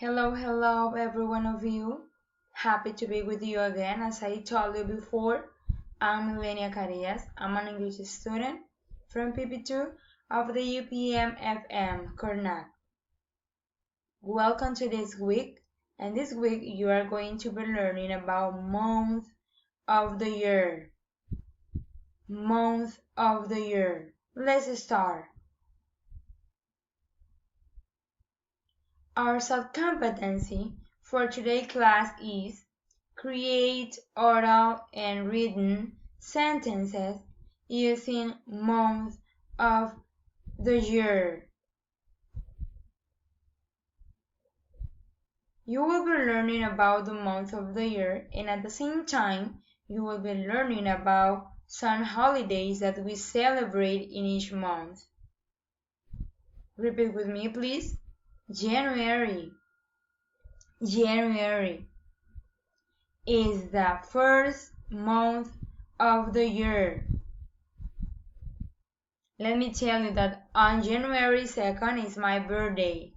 Hello, every one of you. Happy to be with you again. As I told you before, I'm Milenia Carillas. I'm an English student from PP2 of the UPM FM Cornac. Welcome to this week. And this week you are going to be learning about month of the year. Month of the year. Let's start. Our sub-competency for today's class is create oral and written sentences using month of the year. You will be learning about the month of the year, and at the same time you will be learning about some holidays that we celebrate in each month. Repeat with me, please. January. January is the first month of the year. Let me tell you that on January 2nd is my birthday.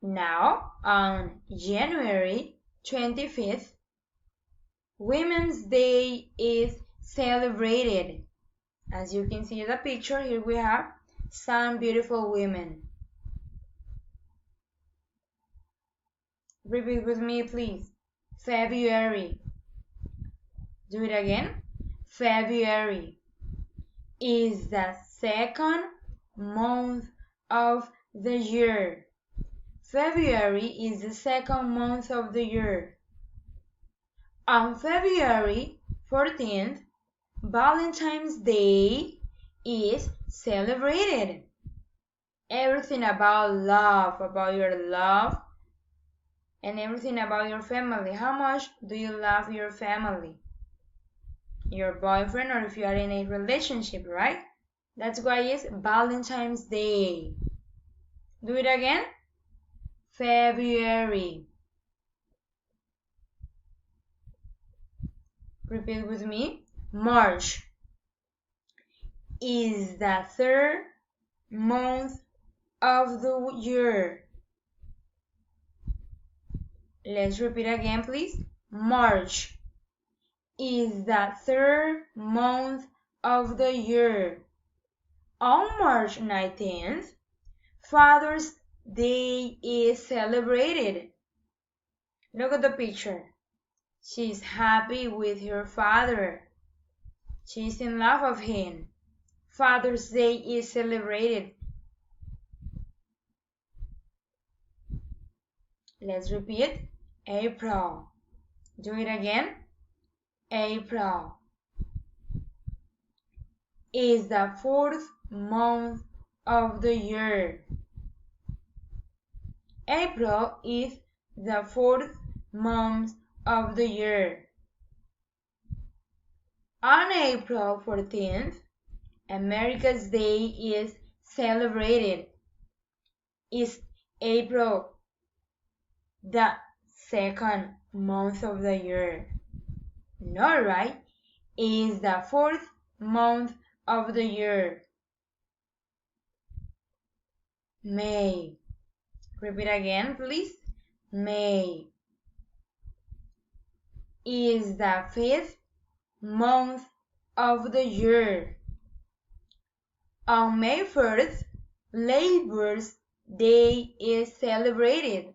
Now, on January 25th, Women's Day is celebrated. As you can see in the picture, here we have some beautiful women. Repeat with me, please. February. Do it again. February is the second month of the year. February is the second month of the year. On February 14th, Valentine's Day is celebrated. Everything about love, about your love, and everything about your family. How much do you love your family? Your boyfriend, or if you are in a relationship, right? That's why it's Valentine's Day. Do it again. February. Repeat with me. March is the third month of the year. Let's repeat again, please. March is the third month of the year. On March 19th, Father's Day is celebrated. Look at the picture. She's happy with her father. She's in love of him. Father's Day is celebrated. Let's repeat. April. Do it again. April is the fourth month of the year. April is the fourth month of the year. On April 14th, America's Day is celebrated. Is April the second month of the year? No, right? Is the fourth month of the year. May. Repeat again, please. May is the fifth month of the year. On May 1st, Labor's Day is celebrated.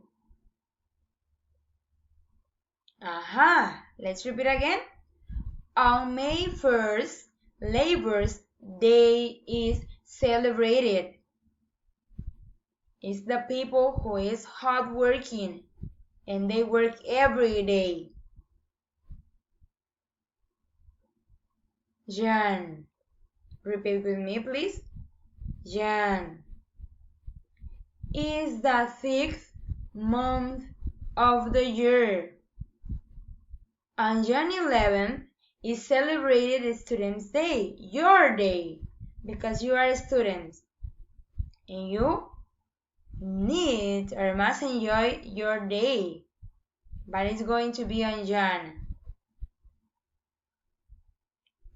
Let's repeat again. On May 1st, Labor's Day is celebrated. It's the people who is hardworking and they work every day. June. Repeat with me, please. June is the sixth month of the year. On June 11th is celebrated Students' Day, your day, because you are students and you need or must enjoy your day, but it's going to be on June.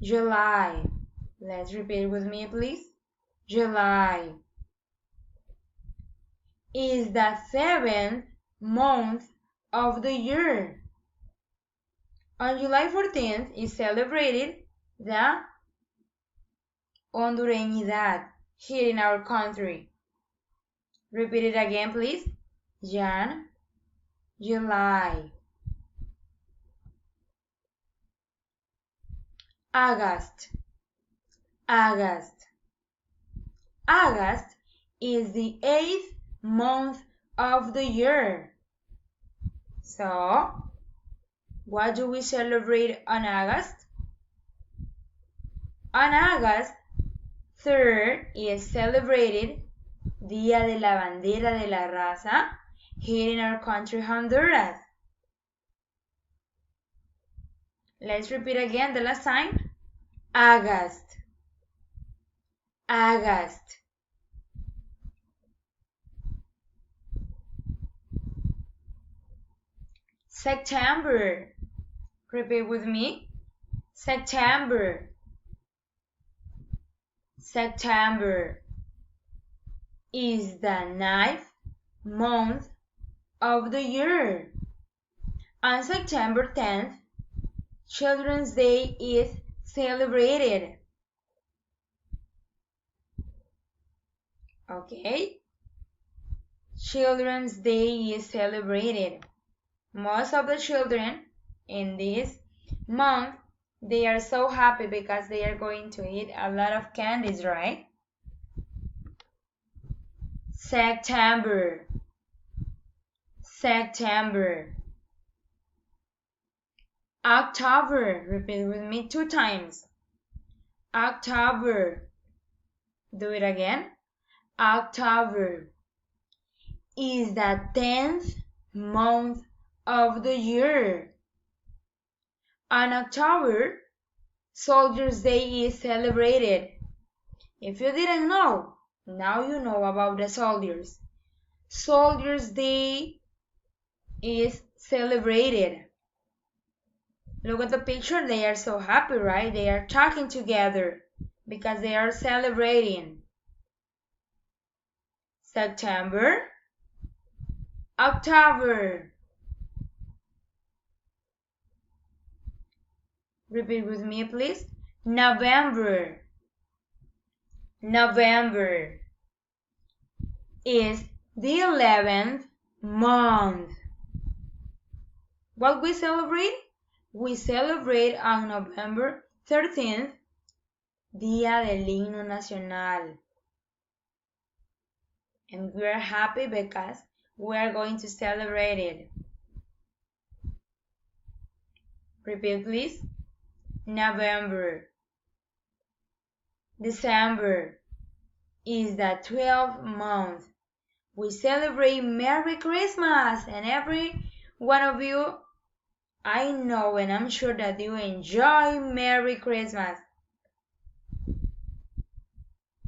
July. Let's repeat with me, please. July is the 7th month of the year. On July 14th is celebrated the Hondureñidad here in our country. Repeat it again, please. Jan, July. August. August. August is the 8th month of the year. So, what do we celebrate on August? On August 3rd is celebrated Día de la Bandera de la Raza here in our country, Honduras. Let's repeat again the last time. August. August. September. Repeat with me. September. September is the 9th month of the year. On September 10th, Children's Day is celebrated. Okay? Children's Day is celebrated. Most of the children in this month, they are so happy because they are going to eat a lot of candies, right? September. September. October. Repeat with me 2 times. October. Do it again. October is the 10th month of the year. On October, Soldiers' Day is celebrated. If you didn't know, now you know about the soldiers. Soldiers' Day is celebrated. Look at the picture, they are so happy, right? They are talking together because they are celebrating. September, October. Repeat with me, please. November. November is the 11th month. What we celebrate? We celebrate on November 13th, Día del Himno Nacional. And we are happy because we are going to celebrate it. Repeat, please. November. December is the 12th month. We celebrate Merry Christmas, and every one of you, I know and I'm sure that you enjoy Merry Christmas.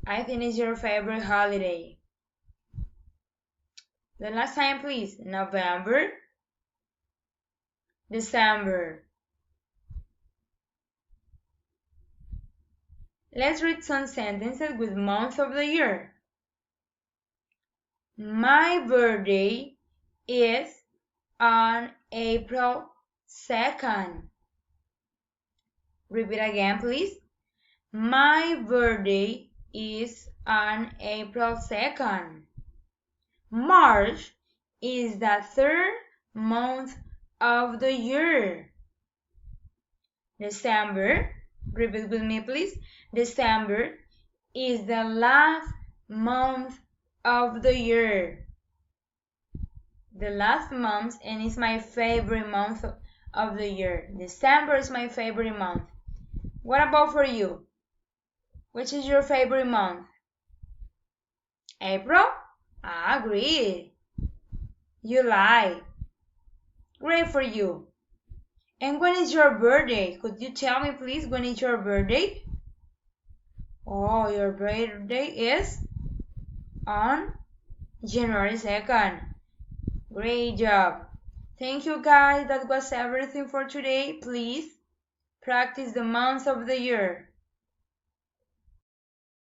I think it's your favorite holiday. The last time, please. November, December. Let's read some sentences with month of the year. My birthday is on April 2nd. Repeat again, please. My birthday is on April 2nd. March is the 3rd month of the year. December, repeat with me, please. December is the last month of the year. The last month, and it's my favorite month of the year. December is my favorite month. What about for you? Which is your favorite month? April? I agree. July. Great for you. And when is your birthday? Could you tell me, please, when is your birthday? Oh, your birthday is on January 2nd. Great job. Thank you, guys. That was everything for today. Please practice the months of the year.